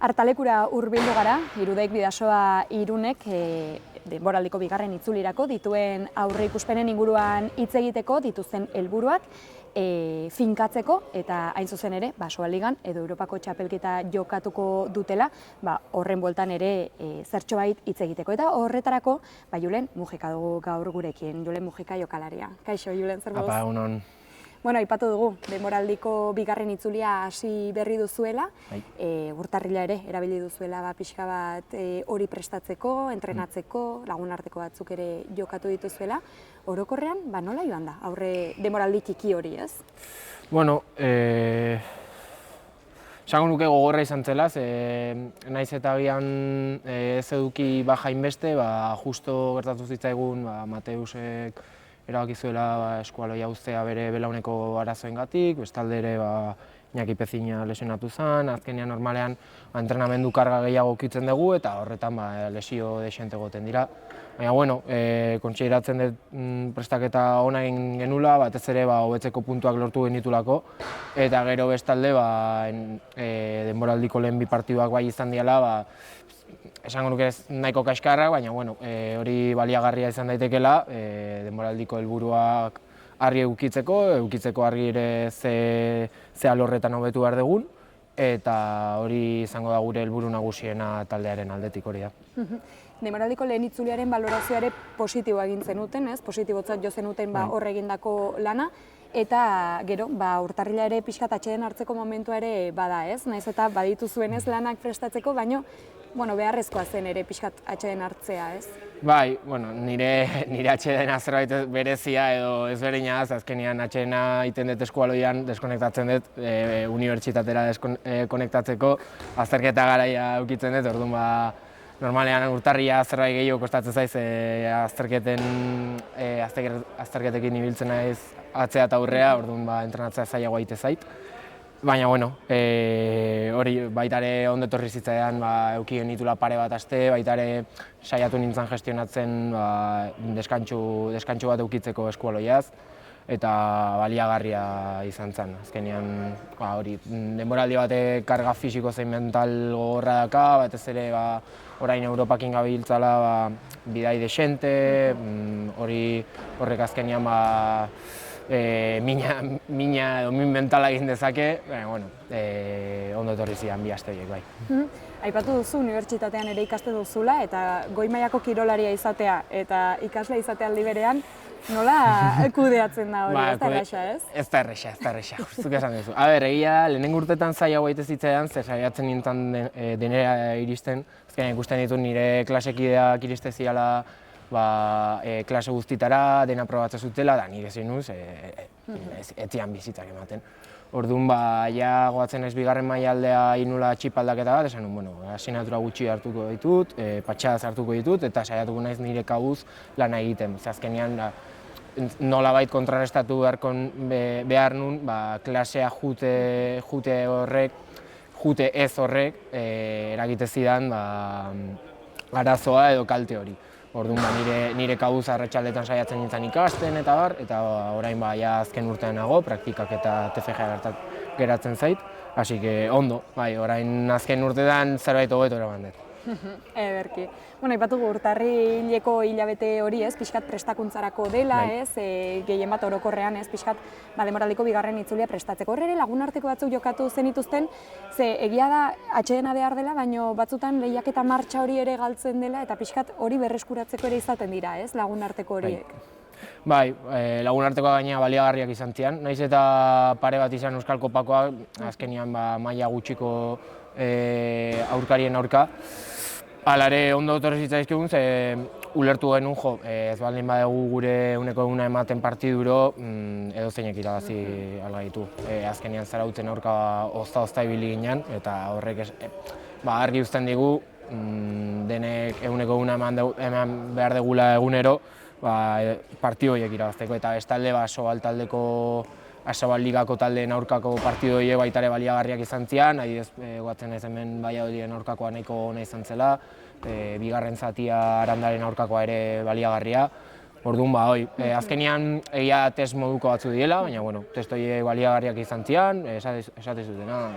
Artalekura hurbildu gara, Irudaik Bidasoa Irunek denboraldiko bigarren itzulirako dituen aurreikuspenen inguruan hitz egiteko dituzten helburuak finkatzeko eta hain zuzen ere Basoa Ligan edo Europako txapelketa jokatuko dutela, horren bueltan ere zertxobait hitz egiteko. Eta horretarako, Julen Mujika dugu gaur gurekin, Julen Mujika jokalaria. Kaixo, Julen, zer moduz? Apa, egunon. Bueno, aipatu dugu, denboraldiko bigarren itzulia hasi berri duzuela, urtarrila ere erabili duzuela pixka bat hori prestatzeko, entrenatzeko, lagunarteko batzuk ere jokatu dituzuela. Orokorrean, nola joan da, aurre denboraldi txiki hori, ez? Bueno, esango nuke gogorra izan zela, naiz eta agian ez eduki baja inbeste, justo gertatu zitzaigun Mateusek erabaki zuela eskualoia uztea bere belauneko arazoengatik, bestalde ere Iñaki Pezina lesionatu zen, azkenean normalean entrenamendu karga gehiago ukitzen dugu eta horretan lesio dexente egoten dira. Baina, bueno, kontsideratzen dut prestaketa ona egin genula, batez ere hobetzeko puntuak lortu genitulako, eta gero bestalde denboraldiko lehen bi partiduak bai izan diala, esango nuke ez nahiko kaskarra, baina hori baliagarria izan daitekela, denboraldiko helburuak argi eukitzeko argi ere ze alorretan hobetu behar dugun, eta hori izango da gure helburu nagusiena taldearen aldetik hori da. Denboraldiko lehen itzuliaren balorazioare positiboa egin zenuten, positibotzat jo zenuten horre egindako lana, eta gero, urtarrila ere pixkat atxeden hartzeko momentua ere bada, ez? Naiz eta baditu zuen ez lanak prestatzeko, baino beharrezkoa zen ere pixkat atxeden hartzea, ez? Bai, nire atxedena zerbait berezia edo ezberdina, azkenean atxedena egiten dut eskualoian, deskonektatzen dut, unibertsitatera deskonektatzeko, azterketa garaia eukitzen dut, orduan normalean urtarria zerbait gehiago kostatzen zaiz, azterketekin ibiltzen naiz atzea eta aurrea, orduan entrenatzea zailagoa egite zait. Baina, hori baita ere ondo etorri zitzaidan eduki genitula pare bat aste, baita ere saiatu nintzen gestionatzen deskantsu bat edukitzeko eskualoiaz, eta baliagarria izan zen. Azkenean, denboraldi batek karga fisiko zein mental gogorra daka, batez ere orain Europakin gabiltzala bidai dexente, horrek azkenean mina edo min mentala egin dezake, ondo etorri zidan bi aste horiek bai. Aipatu duzu unibertsitatean ere ikaste duzula eta goi mailako kirolaria izatea eta ikasle izatea aldi berean, nola kudeatzen da hori, ez da erraxa, ez? Ez da erraxa, justuk esan duzu. Egia, lehenengo urtetan zailago egite zitzaidan, zer saiatzen nintzen denera iristen, azkenean ikusten ditu nire klasekideak iriste ziala klase guztitara, dena probatzen zutela, da nire zinuz, etzian bizitzak ematen. Orduan, goatzen ez bigarren mailaldea inula txipaldaketa bat, esan asignatura gutxi hartuko ditut, patxadaz hartuko ditut, eta saiatuko naiz nire kabuz lana egiten. Azkenean, nolabait kontrarestatu behar nun, klasea jute ez horrek, eragite zidan arazoa edo kalte hori. Orduan, nire kabuz arratsaldetan saiatzen nintzen ikasten eta orain azken urtean nago, praktikak eta TFG geratzen zait, hasi que ondo, orain azken urtean zerbait hobeto eraman dut. Ederki. Aipatugu urtarrileko hilabete hori, pixkat prestakuntzarako dela, gehien bat orokorrean, pixkat denboraldiko bigarren itzulia prestatzeko. Horre ere lagunarteko batzuk jokatu zenituzten, ze egia da atxedena behar dela, baina batzutan lehiaketa martxa hori ere galtzen dela, eta pixkat hori berreskuratzeko ere izaten dira, lagunarteko horiek. Bai, lagunartekoa gaina baliagarriak izan zian, nahiz eta pare bat izan Euskal Kopakoak, azkenean maila gutxiko aurkarien aurka. Hala ere ondo etorri zitzaizkigun, ulertu genuen ez baldin badugu gure ehuneko ehuna ematen partiduro, edozeinek irabazi alga ditu. Azkenean Zarautzen aurka ozta ibili ginen, eta horrek argi uzten digu, denek ehuneko ehuna eman behar degula egunero, partidu horiek irabazteko, eta bestalde Asobal Ligako taldeen aurkako partidu horiek baita ere baliagarriak izan zian, adibidez goatzen ez hemen Valladoliden aurkakoa nahiko ona izan zela, bigarren zatia Arandaren aurkakoa ere baliagarria. Orduan, azkenean egia test moduko batzu diela, baina test horiek baliagarriak izan zian, esate zutena,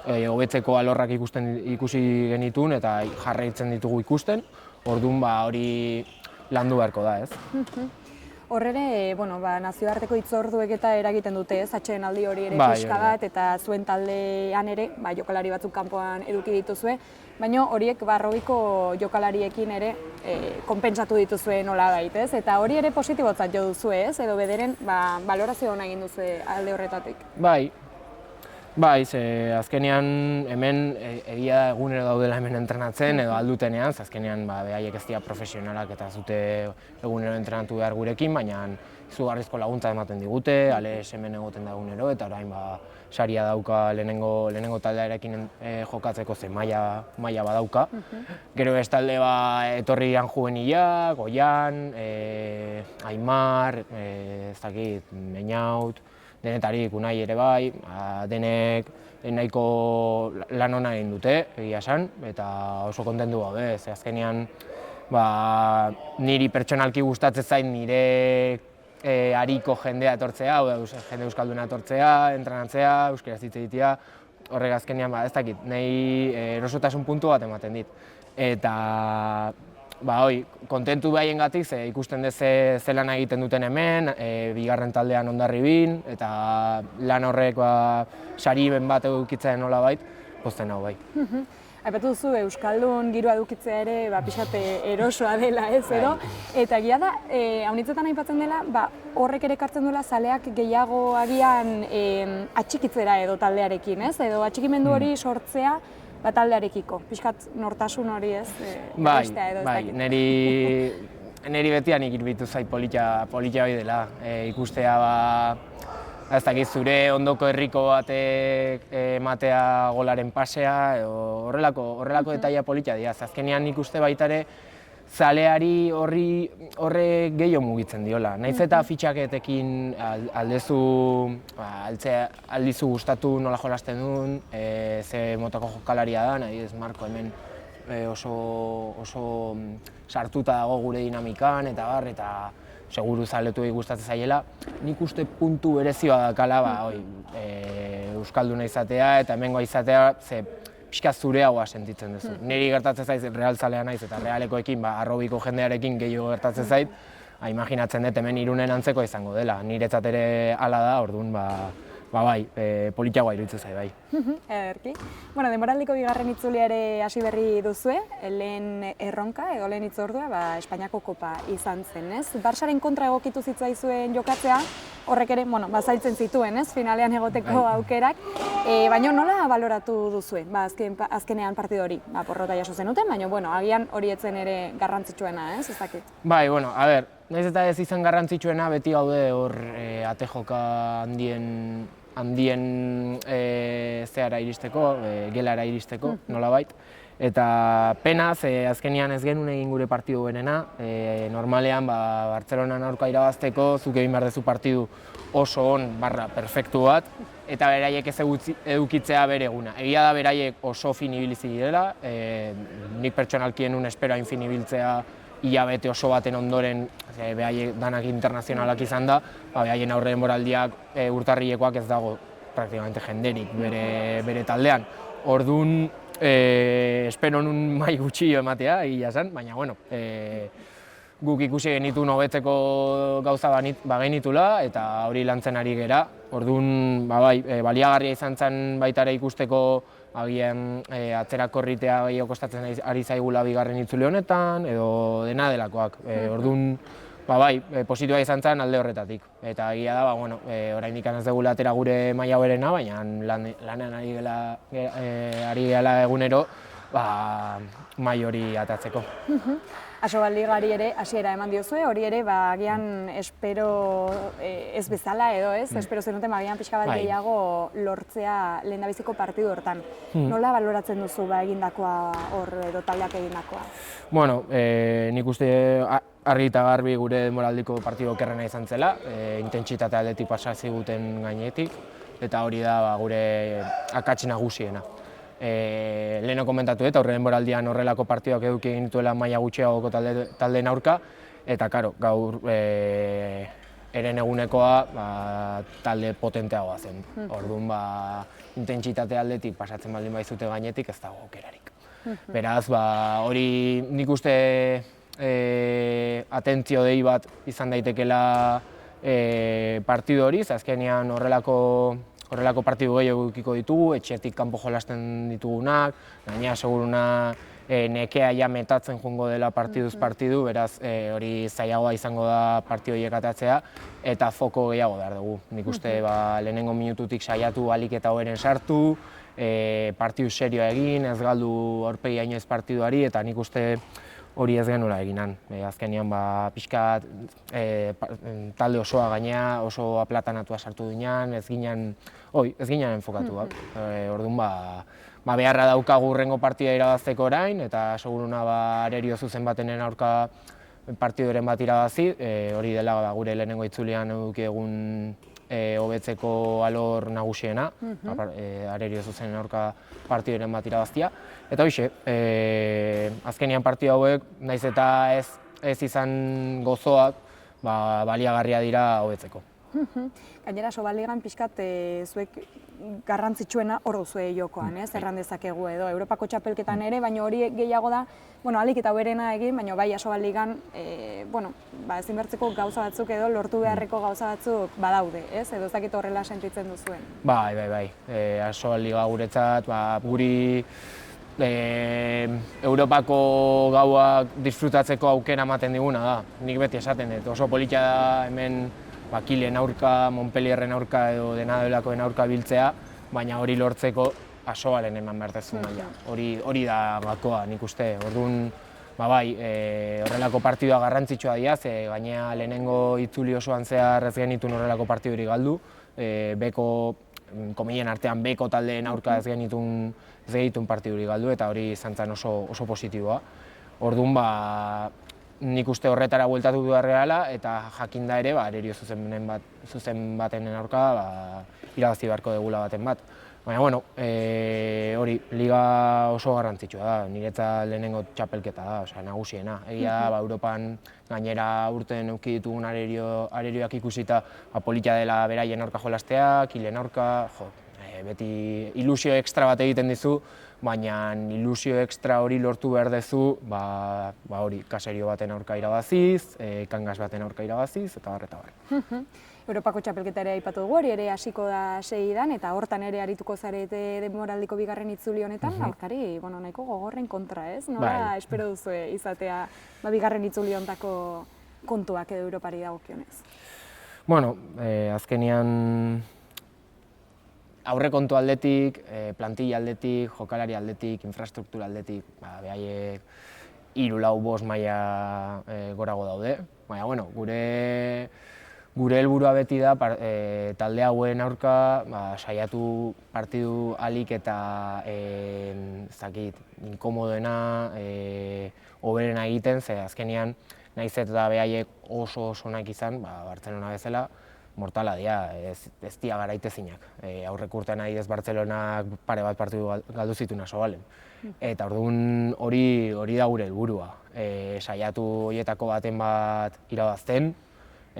hobetzeko alorrak ikusi genituen eta jarraitzen ditugu ikusten, orduan hori landu beharko da, ez? Hor ere, nazioarteko hitzorduek eta eragiten dute, ez? Atsedenaldi hori ere pixka bat, eta zuen taldean ere, jokalari batzuk kanpoan eduki dituzue, baina horiek Rugbyko jokalariekin ere konpentsatu dituzue nolabait, ez? Eta hori ere positibotzat jo duzue, ez? Edo bederen balorazio ona egin duzue alde horretatik. Bai, ze azkenean hemen egia egunero daudela hemen entrenatzen edo aldutenean, ze azkenean behaiek ez dira profesionalak eta zute egunero entrenatu behar gurekin, baina izugarrizko laguntza ematen digute, Alex hemen egoten da egunero eta orain saria dauka lehenengo taldearekin jokatzeko ze maila badauka. Gero bestalde etorri dian juvenilak, Goian, Aimar, ez dakit, Meñaut, denetarik Unai ere bai, denek nahiko lan ona egin dute, egia esan, eta oso kontentu gaude, ze azkenean niri pertsonalki gustatzen zait nire hariko jendea etortzea, jende euskalduna etortzea, entrenatzea, euskaraz hitz egitea, horrek azkenean ez dakit, nahi erosotasun puntu bat ematen dit. Eta kontentu behaiengatik, ze ikusten dut ze lan egiten duten hemen, bigarren taldean Hondarribin, eta lan horrek sariben bat edukitzen nolabait, pozten hau bai. Aipatu duzu euskaldun giroa edukitzea ere pixat erosoa dela, ez edo? Eta egia da, haunitzetan aipatzen dela, horrek ere ekartzen duela zaleak gehiago agian atxikitzera edo taldearekin, ez? Edo atxikimendu hori sortzea taldearekiko, pixkat nortasun hori, ez? Bai, niri betian ikirbitu zait politia hori dela, ikustea ez dakit zure ondoko herriko batek ematea golaren pasea, horrelako detaila politia dira. Azkenean ikuste baita ere zaleari horre gehiago mugitzen diola. Nahiz eta fitxaketekin aldizu gustatu nola jolasten duen, ze motako jokalaria da, nahi ez Marko hemen oso sartuta dago gure dinamikan eta seguru zaletuei gustatzen zaiela. Nik uste puntu berezioa dakala euskalduna izatea eta hemengoa izatea, ze pixka zureagoa sentitzen duzu. Niri gertatzen zaiz realzalea naiz eta realekoekin, Rugbyko jendearekin gehiago gertatzen zait, imaginatzen dut hemen Irunen antzeko izango dela. Niretzat ere hala da, orduan politiagoa iruditzen zait bai. Ederki. Denboraldiko bigarren itzulia ere hasi berri duzue, lehen erronka edo lehen hitzordua Espainiako Kopa izan zen, ez? Barsaren kontra egokitu zitzaizuen jokatzea, horrek ere, zailtzen zituen, ez? Finalean egoteko aukerak, baina nola baloratu duzue, azkenean partidu hori? Porrota jaso zenuten, baina, agian hori etzen ere garrantzitsuena, ez? Ez dakit. Bai, nahiz eta ez izan garrantzitsuena, beti gaude hor ate joka handien zeara iristeko, gelara iristeko, nolabait. Eta pena, ze azkenean ez genuen egin gure partidu benena, normalean Bartzelonan aurka irabazteko, zuk egin behar duzu partidu oso on perfektu bat, eta beraiek ez edukitzea bere eguna. Egia da beraiek oso fin ibilizi direla, nik pertsonalkien un espero hain fin ibiltzea hilabete oso baten ondoren, behaiek danak internazionalak izan da, behaien aurre denboraldiak urtarrilekoak ez dago praktikamente jenderik bere taldean. Orduan, espero nun mai gutxillo ematea, egia zen, baina guk ikusi genituen hobetzeko gauza bagenitula eta hori lantzen ari gera. Orduan, baliagarria izan zen baita ere ikusteko agian atzerakorritea gehiago kostatzen ari zaigula bigarren itzuli honetan, edo dena delakoak. Orduan, positiboa izan zen alde horretatik. Eta egia da, oraindik ez dugula atera gure maila berena, baina lanean ari gela egunero mai hori atatzeko. Asobaligari ere hasiera eman diozue, hori ere agian espero ez bezala edo ez, espero zenuten agian pixka bat gehiago lortzea lehendabiziko partidu hortan. Nola baloratzen duzu egindakoa hor edo taldeak egindakoa? Nik uste argi eta garbi gure denboraldiko partidu okerrena izan zela, intentsitate aldetik pasa ziguten gainetik, eta hori da gure akats nagusiena. Leheno komentatu eta aurre denboraldian horrelako partiduak eduki egin dituela maila gutxiagoko taldeen aurka, eta gaur eren egunekoa talde potenteagoa zen. Orduan, intentsitate aldetik pasatzen baldin baizute gainetik ez dago aukerarik. Beraz, hori nik uste atentzio dei bat izan daitekela partidu hori, azkenean horrelako partidu gehiago edukiko ditugu, etxetik kanpo jolasten ditugunak, gainera seguruna nekea ja metatzen joango dela partiduz partidu, beraz hori zailagoa izango da partidu horiek atatzea eta foko gehiago behar dugu. Nik uste lehenengo minututik saiatu ahalik eta hoberen sartu, partidu serioa egin, ez galdu aurpegi inoiz partiduari eta nik uste hori ez genuela eginan. Azkenean pixkat talde osoa gainea, oso aplatanatua sartu dinan, ez ginen enfokatu. Orduan beharra daukagu hurrengo partida irabazteko orain, eta seguruna Arerio zuzen batenen aurka partidoren bat irabazi, hori dela gure lehenengo itzulian eduki egun hobetzeko alor nagusiena, Arerio zuzenen aurka partidoren bat irabaztia. Eta hoxe, azkenean partidu hauek, naiz eta ez izan gozoak, baliagarria dira hobetzeko. Gainera, Sobaligan pixkat zuek garrantzitsuena hor duzue jokoan, erran dezakegu edo. Europako txapelketan ere, baina hori gehiago da, ahalik eta hoberena egin, baina bai Sobaligan, ezin bertzeko gauza batzuk edo lortu beharreko gauza batzuk badaude, edo ez dakit horrela sentitzen duzuen. Bai. Sobaliga guretzat, guri Europako gauak disfrutatzeko aukera ematen diguna da. Nik beti esaten dut, oso politia da hemen Kilen aurka, Montpellierren aurka edo dena delakoen aurka biltzea, baina hori lortzeko Asobalen eman behar dezu maila. Hori da gakoa, nik uste. Orduan, horrelako partidua garrantzitsua dira, ze gainea lehenengo itzuli osoan zehar ez genitun horrelako partiduri galdu, komilien artean beko taldeen aurka ez genitun partiduri galdu, eta hori izan zen oso positiboa. Orduan, nik uste horretara bueltatu behar gehala, eta jakinda ere, Arerio zuzen batenen aurka irabazi beharko degula baten bat. Baina, hori, liga oso garrantzitsua da, niretzat lehenengo txapelketa da, nagusiena. Egia da, Europan gainera urten eduki ditugun Arerioak ikusita politia dela beraien aurka jolastea, Kilen aurka, beti ilusio ekstra bat egiten dizu, baina ilusio ekstra hori lortu behar dezu, hori, Caserio baten aurka irabaziz, Kangas baten aurka irabaziz, eta barreta. Europako txapelketa ere aipatu dugu, hori ere hasiko da 6-dan, eta hortan ere arituko zarete denboraldiko bigarren itzuli honetan, aurkari nahiko gogorren kontra, ez? Nola espero duzu izatea bigarren itzuli honetako kontuak edo Europari dagokionez? Azkenean aurrekontu aldetik, plantilla aldetik, jokalari aldetik, infrastruktura aldetik, behaiek 3-4-5 maila gorago daude. Baina, gure helburua beti da talde hauen aurka saiatu partidu ahalik eta inkomodoena, hoberena egiten, ze azkenean nahiz eta behaiek oso onak izan, Bartzelona bezala, mortala dira, ez dira garaitezinak. Aurrek urtean adibidez Bartzelonak pare bat partidu galdu zituen Asobalen. Eta orduan hori da gure helburua. Saiatu horietako baten bat irabazten,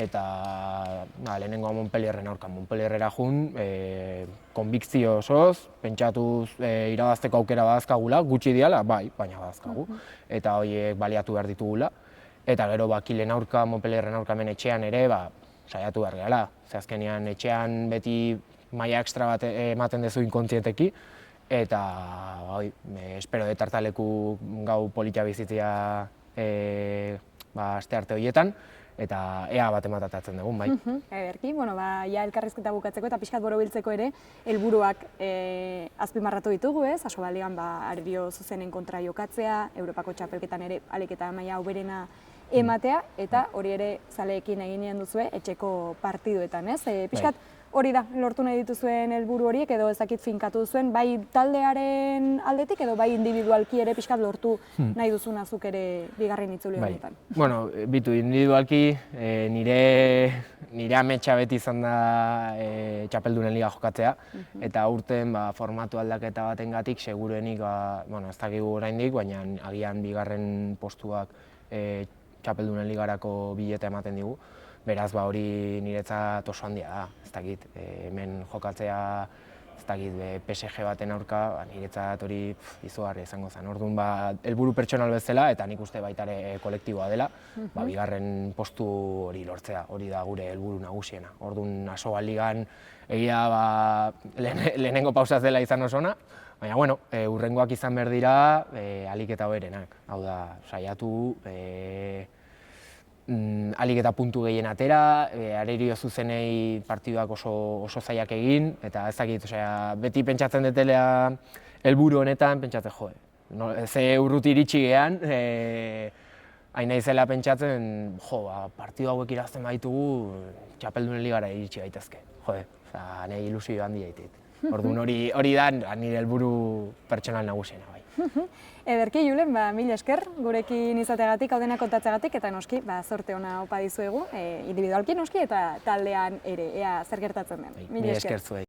eta lehenengoa Montpellierren aurka. Montpellierrera jun, konbikzio osoz, pentsatuz irabazteko aukera badazkagula, gutxi diala, baina badazkagu. Eta horiek baliatu behar ditugula. Eta gero Kilen aurka, Montpellierren aurka hemen etxean ere, saiatu behar gehala. Ze azkenean etxean beti maila ekstra bat ematen dezu inkontzienteki, eta espero dut hartaleku gau politia bizitzea astearte horietan, eta ea bat ematatatzen dugun, bai. Ederki, ja elkarrizketa bukatzeko eta pixkat borobiltzeko ere, helburuak azpimarratu ditugu, ez? Asobaligan Arerio zuzenen kontra jokatzea, Europako txapelketan ere ahalik eta maila hoberena ematea, eta hori ere zaleekin egin duzue etxeko partiduetan, ez? Pixkat hori da, lortu nahi dituzuen helburu horiek, edo ezakit finkatu duzuen, bai taldearen aldetik, edo bai individualki ere pixkat lortu nahi duzun azuk ere bigarren itzuli honetan. Bitu, individualki nire ametsa beti izan da txapeldunen liga jokatzea, eta aurten formatu aldaketa batengatik seguruenik, ez dakigu oraindik, baina agian bigarren postuak txapeldunen ligarako bileta ematen digu. Beraz, ba, hori niretzat oso handia da, ez dakit, hemen jokatzea, ez dakit, PSG baten aurka, ba, niretzat hori izugarria izango zen. Orduan, ba, helburu pertsonal bezala, eta nik uste baita ere kolektiboa dela, ba, bigarren postu hori lortzea, hori da gure helburu nagusiena. Orduan, Asobal Ligan, egia, ba, lehenengo pausaz dela izan oso ona, baina, bueno, hurrengoak izan behar dira, ahalik eta hoberenak. Hau da, saiatu, ahalik eta puntu gehien atera, arerio zuzenei partiduak oso zailak egin, eta ez dakit, beti pentsatzen dutela helburu honetan, pentsatzen ze urruti iritsi gehan, hain naizela pentsatzen, partidu hauek irazten baitugu, txapeldunen ligara iritsi gaitezke. Nahi ilusio handi daitit. Orduan hori da nire helburu pertsonal nagusiena bai. Ederki, Julen, mila esker gurekin izateagatik, hau dena kontatzeagatik, eta noski, zorte ona opa dizuegu, individualki noski, eta taldean ere, ea zer gertatzen den. Mila esker zuei.